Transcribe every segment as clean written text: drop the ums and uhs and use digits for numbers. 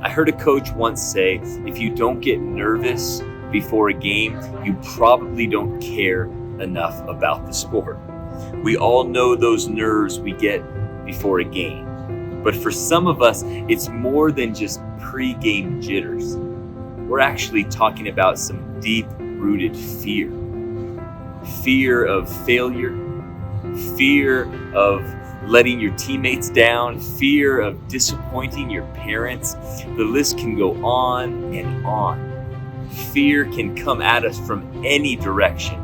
I heard a coach once say, if you don't get nervous before a game, you probably don't care enough about the sport. We all know those nerves we get before a game. But for some of us, it's more than just pre-game jitters. We're actually talking about some deep-rooted fear. Fear of failure, fear of letting your teammates down, fear of disappointing your parents. The list can go on and on. Fear can come at us from any direction.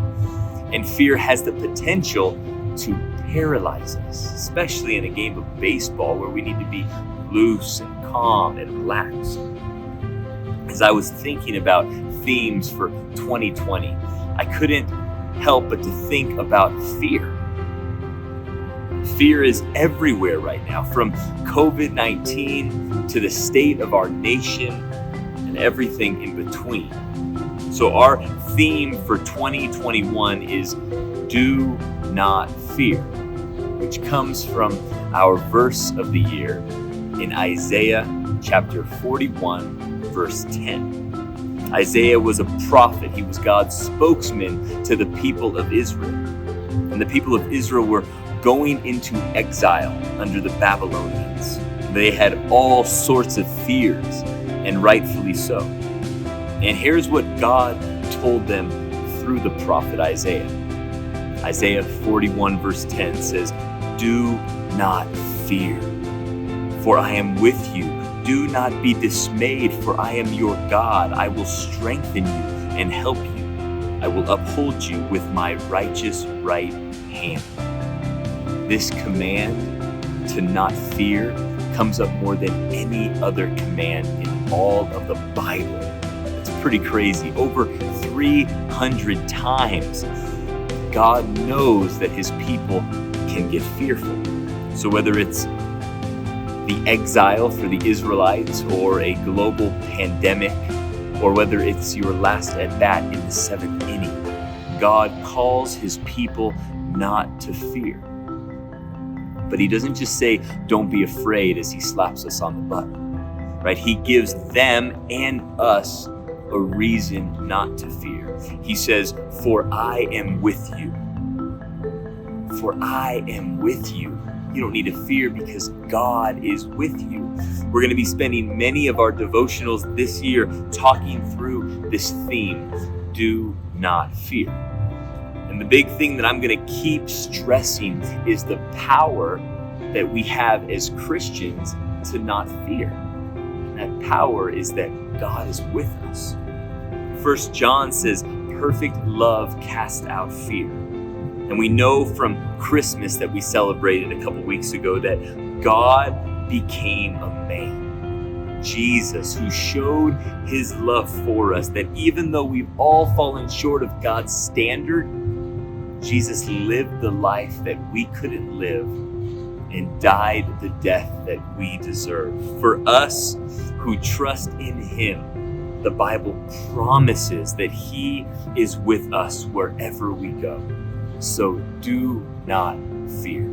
And fear has the potential to paralyze us, especially in a game of baseball where we need to be loose and calm and relaxed. As I was thinking about themes for 2020, I couldn't help but to think about fear. Fear is everywhere right now, from COVID-19 to the state of our nation and everything in between. So our theme for 2021 is Do Not Fear, which comes from our verse of the year in Isaiah chapter 41, verse 10. Isaiah was a prophet. He was God's spokesman to the people of Israel. And the people of Israel were going into exile under the Babylonians. They had all sorts of fears, and rightfully so. And here's what God told them through the prophet Isaiah. Isaiah 41 verse 10 says, Do not fear, for I am with you. Do not be dismayed, for I am your God. I will strengthen you and help you. I will uphold you with my righteous right hand. This command to not fear comes up more than any other command in all of the Bible. It's pretty crazy. Over 300 times, God knows that his people can get fearful. So whether it's the exile for the Israelites or a global pandemic, or whether it's your last at bat in the 7th inning, God calls his people not to fear. But he doesn't just say, don't be afraid as he slaps us on the butt, right? He gives them and us a reason not to fear. He says, for I am with you. For I am with you. You don't need to fear because God is with you. We're going to be spending many of our devotionals this year talking through this theme, do not fear. And the big thing that I'm going to keep stressing is the power that we have as Christians to not fear. And that power is that God is with us. 1 John says, perfect love casts out fear. And we know from Christmas that we celebrated a couple weeks ago that God became a man. Jesus, who showed his love for us, that even though we've all fallen short of God's standard, Jesus lived the life that we couldn't live and died the death that we deserve. For us who trust in him, the Bible promises that he is with us wherever we go. So do not fear.